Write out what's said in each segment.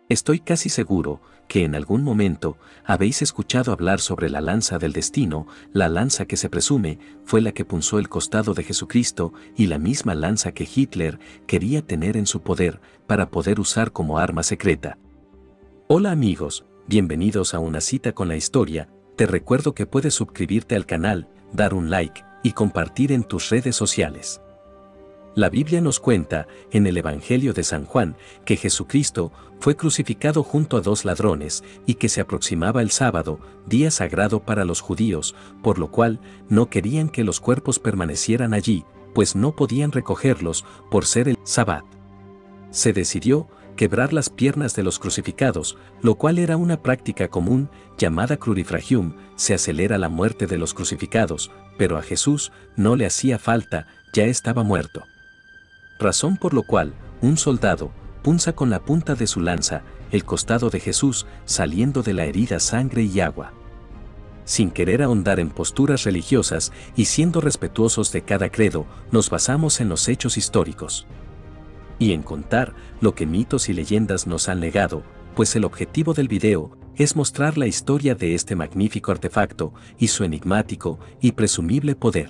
Estoy casi seguro que en algún momento habéis escuchado hablar sobre la lanza del destino, la lanza que se presume fue la que punzó el costado de Jesucristo y la misma lanza que Hitler quería tener en su poder para poder usar como arma secreta. Hola amigos, bienvenidos a una cita con la historia. Te recuerdo que puedes suscribirte al canal, dar un like y compartir en tus redes sociales. La Biblia nos cuenta, en el Evangelio de San Juan, que Jesucristo fue crucificado junto a dos ladrones y que se aproximaba el sábado, día sagrado para los judíos, por lo cual no querían que los cuerpos permanecieran allí, pues no podían recogerlos por ser el sábado. Se decidió quebrar las piernas de los crucificados, lo cual era una práctica común, llamada crurifragium. Se acelera la muerte de los crucificados, pero a Jesús no le hacía falta, ya estaba muerto. Razón por lo cual, un soldado punza con la punta de su lanza el costado de Jesús, saliendo de la herida sangre y agua. Sin querer ahondar en posturas religiosas y siendo respetuosos de cada credo, nos basamos en los hechos históricos y en contar lo que mitos y leyendas nos han legado, pues el objetivo del video es mostrar la historia de este magnífico artefacto y su enigmático y presumible poder.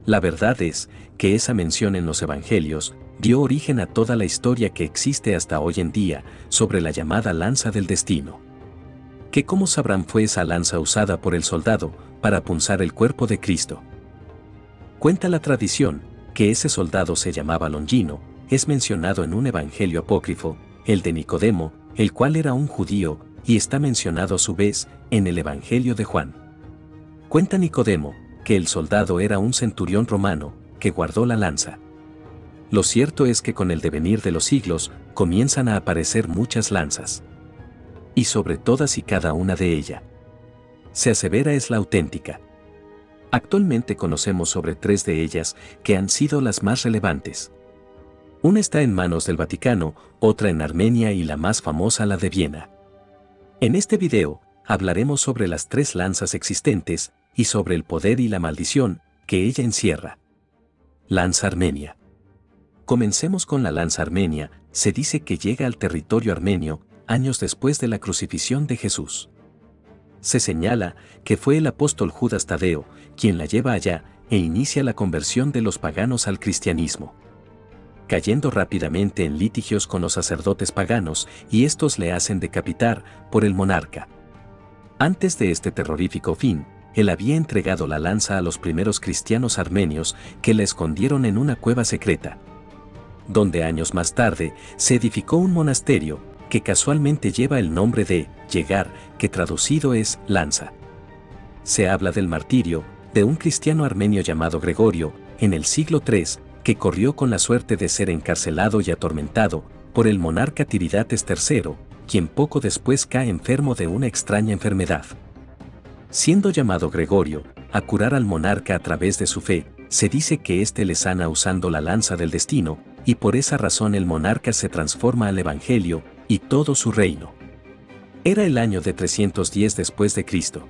La verdad es que esa mención en los evangelios dio origen a toda la historia que existe hasta hoy en día sobre la llamada lanza del destino. Que como sabrán fue esa lanza usada por el soldado para punzar el cuerpo de Cristo. Cuenta la tradición que ese soldado se llamaba Longino, es mencionado en un evangelio apócrifo, el de Nicodemo, el cual era un judío, y está mencionado a su vez en el evangelio de Juan. Cuenta Nicodemo que el soldado era un centurión romano, que guardó la lanza. Lo cierto es que con el devenir de los siglos, comienzan a aparecer muchas lanzas. Y sobre todas y cada una de ellas, se asevera es la auténtica. Actualmente conocemos sobre 3 de ellas que han sido las más relevantes. Una está en manos del Vaticano, otra en Armenia y la más famosa la de Viena. En este video, hablaremos sobre las 3 lanzas existentes, y sobre el poder y la maldición que ella encierra. Lanza armenia. Comencemos con la lanza armenia. Se dice que llega al territorio armenio años después de la crucifixión de Jesús. Se señala que fue el apóstol Judas Tadeo quien la lleva allá e inicia la conversión de los paganos al cristianismo, cayendo rápidamente en litigios con los sacerdotes paganos y estos le hacen decapitar por el monarca. Antes de este terrorífico fin, él había entregado la lanza a los primeros cristianos armenios que la escondieron en una cueva secreta, donde años más tarde se edificó un monasterio que casualmente lleva el nombre de Yegar, que traducido es lanza. Se habla del martirio de un cristiano armenio llamado Gregorio en el siglo III, que corrió con la suerte de ser encarcelado y atormentado por el monarca Tiridates III, quien poco después cae enfermo de una extraña enfermedad. Siendo llamado Gregorio a curar al monarca a través de su fe, se dice que éste le sana usando la lanza del destino, y por esa razón el monarca se transforma al evangelio y todo su reino. Era el año de 310 después de Cristo.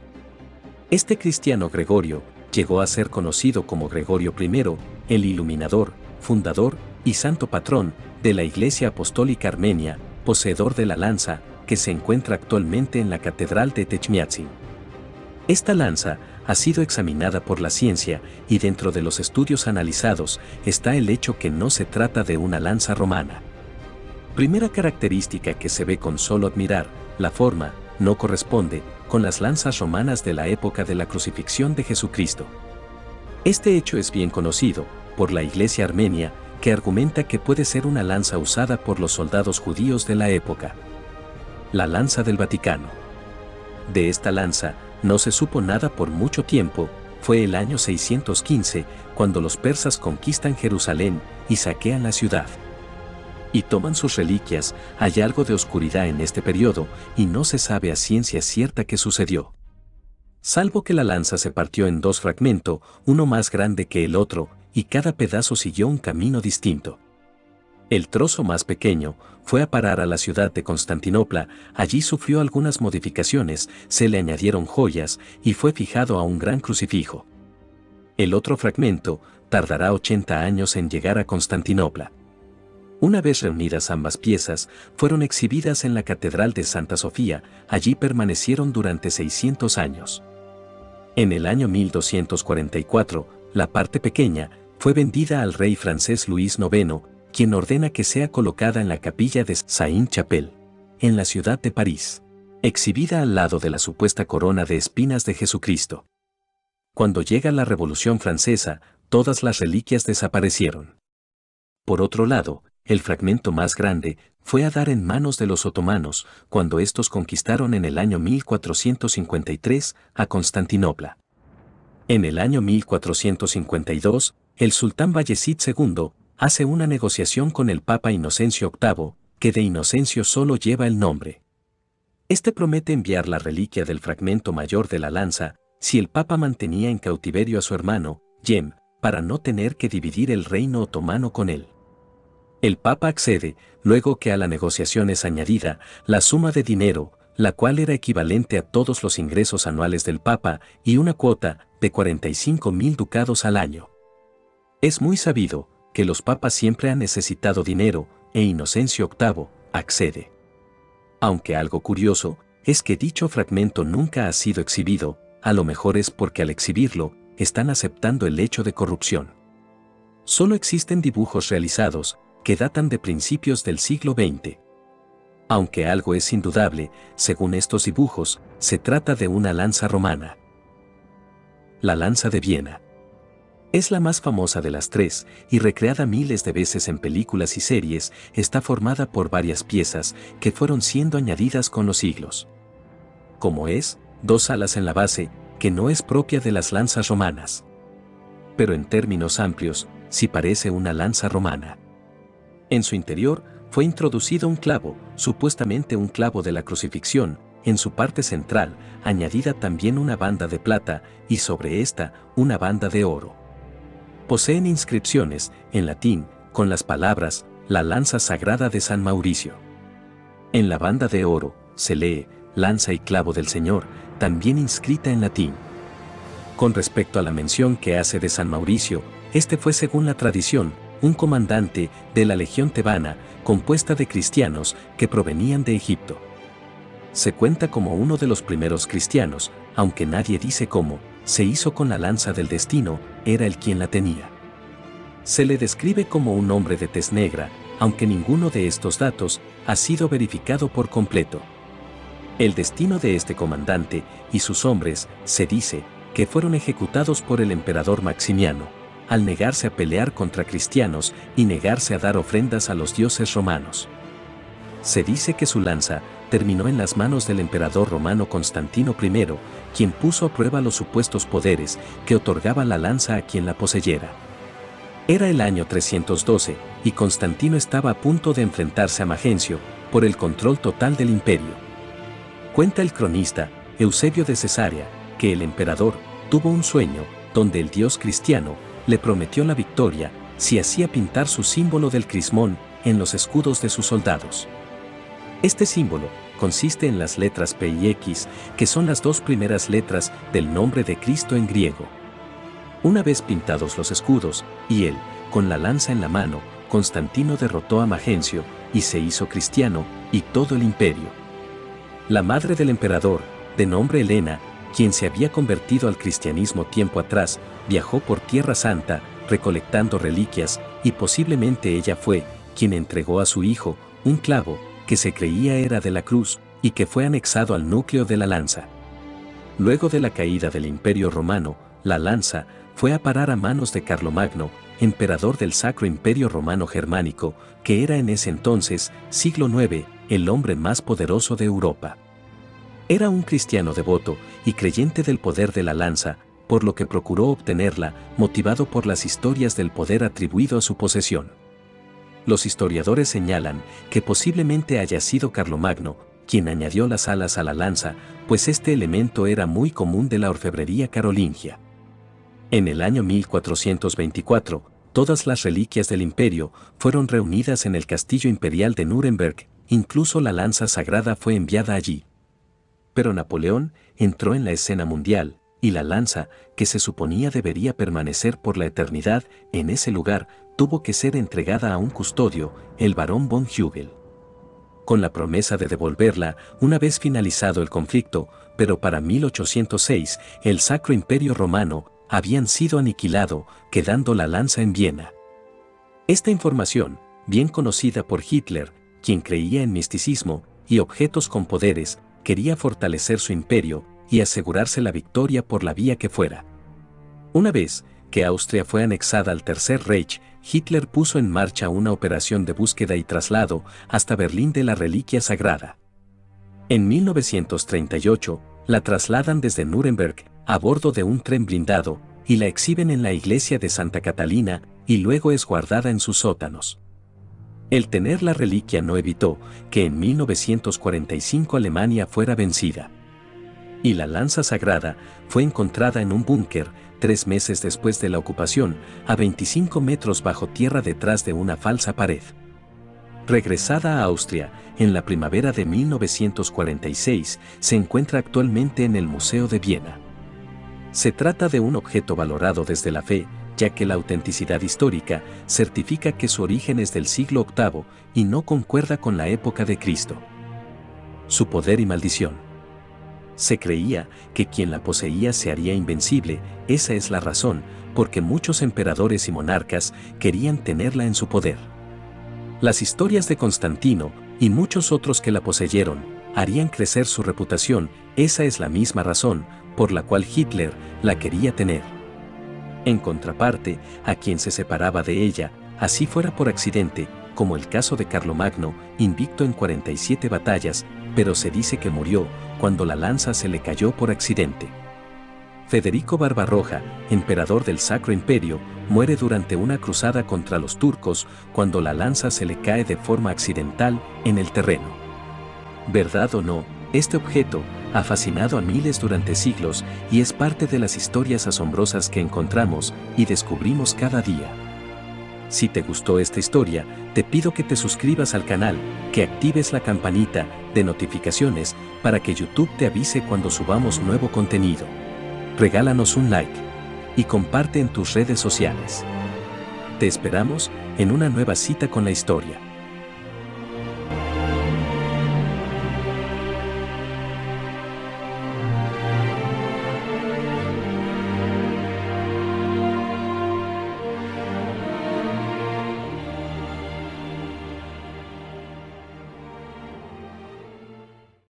Este cristiano Gregorio llegó a ser conocido como Gregorio I, el iluminador, fundador y santo patrón de la Iglesia Apostólica Armenia, poseedor de la lanza que se encuentra actualmente en la Catedral de Techmiadzin. Esta lanza ha sido examinada por la ciencia y dentro de los estudios analizados está el hecho que no se trata de una lanza romana. Primera característica que se ve con solo admirar, la forma no corresponde con las lanzas romanas de la época de la crucifixión de Jesucristo. Este hecho es bien conocido por la Iglesia armenia, que argumenta que puede ser una lanza usada por los soldados judíos de la época. La lanza del Vaticano. De esta lanza no se supo nada por mucho tiempo. Fue el año 615 cuando los persas conquistan Jerusalén y saquean la ciudad. Y toman sus reliquias. Hay algo de oscuridad en este periodo y no se sabe a ciencia cierta qué sucedió. Salvo que la lanza se partió en 2 fragmentos, uno más grande que el otro, y cada pedazo siguió un camino distinto. El trozo más pequeño fue a parar a la ciudad de Constantinopla, allí sufrió algunas modificaciones, se le añadieron joyas y fue fijado a un gran crucifijo. El otro fragmento tardará 80 años en llegar a Constantinopla. Una vez reunidas ambas piezas, fueron exhibidas en la Catedral de Santa Sofía, allí permanecieron durante 600 años. En el año 1244, la parte pequeña fue vendida al rey francés Luis IX, quien ordena que sea colocada en la capilla de Saint-Chapelle, en la ciudad de París, exhibida al lado de la supuesta corona de espinas de Jesucristo. Cuando llega la Revolución Francesa, todas las reliquias desaparecieron. Por otro lado, el fragmento más grande fue a dar en manos de los otomanos cuando estos conquistaron en el año 1453 a Constantinopla. En el año 1452, el sultán Bayezid II hace una negociación con el Papa Inocencio VIII, que de Inocencio solo lleva el nombre. Este promete enviar la reliquia del fragmento mayor de la lanza si el Papa mantenía en cautiverio a su hermano, Yem, para no tener que dividir el reino otomano con él. El Papa accede, luego que a la negociación es añadida la suma de dinero, la cual era equivalente a todos los ingresos anuales del Papa y una cuota de 45.000 ducados al año. Es muy sabido que los papas siempre han necesitado dinero, e Inocencio VIII accede. Aunque algo curioso es que dicho fragmento nunca ha sido exhibido, a lo mejor es porque al exhibirlo, están aceptando el hecho de corrupción. Solo existen dibujos realizados, que datan de principios del siglo XX. Aunque algo es indudable, según estos dibujos, se trata de una lanza romana. La lanza de Viena. Es la más famosa de las tres, y recreada miles de veces en películas y series, está formada por varias piezas que fueron siendo añadidas con los siglos. Como es, dos alas en la base, que no es propia de las lanzas romanas. Pero en términos amplios, sí parece una lanza romana. En su interior, fue introducido un clavo, supuestamente un clavo de la crucifixión, en su parte central, añadida también una banda de plata, y sobre esta, una banda de oro. Poseen inscripciones, en latín, con las palabras, la lanza sagrada de San Mauricio. En la banda de oro, se lee, lanza y clavo del Señor, también inscrita en latín. Con respecto a la mención que hace de San Mauricio, este fue según la tradición, un comandante de la legión tebana, compuesta de cristianos que provenían de Egipto. Se cuenta como uno de los primeros cristianos, aunque nadie dice cómo, se hizo con la lanza del destino, era él quien la tenía. Se le describe como un hombre de tez negra, aunque ninguno de estos datos ha sido verificado por completo. El destino de este comandante y sus hombres, se dice, que fueron ejecutados por el emperador Maximiano, al negarse a pelear contra cristianos y negarse a dar ofrendas a los dioses romanos. Se dice que su lanza terminó en las manos del emperador romano Constantino I, quien puso a prueba los supuestos poderes que otorgaba la lanza a quien la poseyera. Era el año 312, y Constantino estaba a punto de enfrentarse a Magencio por el control total del imperio. Cuenta el cronista Eusebio de Cesarea que el emperador tuvo un sueño donde el dios cristiano le prometió la victoria si hacía pintar su símbolo del crismón en los escudos de sus soldados. Este símbolo consiste en las letras P y X, que son las dos primeras letras del nombre de Cristo en griego. Una vez pintados los escudos, y él, con la lanza en la mano, Constantino derrotó a Magencio, y se hizo cristiano, y todo el imperio. La madre del emperador, de nombre Helena, quien se había convertido al cristianismo tiempo atrás, viajó por Tierra Santa, recolectando reliquias, y posiblemente ella fue quien entregó a su hijo un clavo que se creía era de la cruz y que fue anexado al núcleo de la lanza. Luego de la caída del Imperio Romano, la lanza fue a parar a manos de Carlomagno, emperador del Sacro Imperio Romano Germánico, que era en ese entonces, siglo IX, el hombre más poderoso de Europa. Era un cristiano devoto y creyente del poder de la lanza, por lo que procuró obtenerla, motivado por las historias del poder atribuido a su posesión. Los historiadores señalan que posiblemente haya sido Carlomagno quien añadió las alas a la lanza, pues este elemento era muy común de la orfebrería carolingia. En el año 1424, todas las reliquias del imperio fueron reunidas en el castillo imperial de Nuremberg, incluso la lanza sagrada fue enviada allí. Pero Napoleón entró en la escena mundial, y la lanza, que se suponía debería permanecer por la eternidad en ese lugar, tuvo que ser entregada a un custodio, el barón von Hügel, con la promesa de devolverla una vez finalizado el conflicto, pero para 1806 el Sacro Imperio Romano habían sido aniquilado, quedando la lanza en Viena. Esta información, bien conocida por Hitler, quien creía en misticismo y objetos con poderes, quería fortalecer su imperio y asegurarse la victoria por la vía que fuera. Una vez que Austria fue anexada al Tercer Reich, Hitler puso en marcha una operación de búsqueda y traslado hasta Berlín de la reliquia sagrada. En 1938, la trasladan desde Nuremberg a bordo de un tren blindado y la exhiben en la iglesia de Santa Catalina y luego es guardada en sus sótanos. El tener la reliquia no evitó que en 1945 Alemania fuera vencida. Y la lanza sagrada fue encontrada en un búnker 3 meses después de la ocupación, a 25 metros bajo tierra detrás de una falsa pared. Regresada a Austria, en la primavera de 1946, se encuentra actualmente en el Museo de Viena. Se trata de un objeto valorado desde la fe, ya que la autenticidad histórica certifica que su origen es del siglo VIII y no concuerda con la época de Cristo. Su poder y maldición. Se creía que quien la poseía se haría invencible, esa es la razón, porque muchos emperadores y monarcas querían tenerla en su poder. Las historias de Constantino y muchos otros que la poseyeron harían crecer su reputación, esa es la misma razón por la cual Hitler la quería tener. En contraparte, a quien se separaba de ella, así fuera por accidente, como el caso de Carlomagno, invicto en 47 batallas, pero se dice que murió cuando la lanza se le cayó por accidente. Federico Barbarroja, emperador del Sacro Imperio, muere durante una cruzada contra los turcos cuando la lanza se le cae de forma accidental en el terreno. ¿Verdad o no? Este objeto ha fascinado a miles durante siglos y es parte de las historias asombrosas que encontramos y descubrimos cada día. Si te gustó esta historia, te pido que te suscribas al canal, que actives la campanita de notificaciones para que YouTube te avise cuando subamos nuevo contenido. Regálanos un like y comparte en tus redes sociales. Te esperamos en una nueva cita con la historia.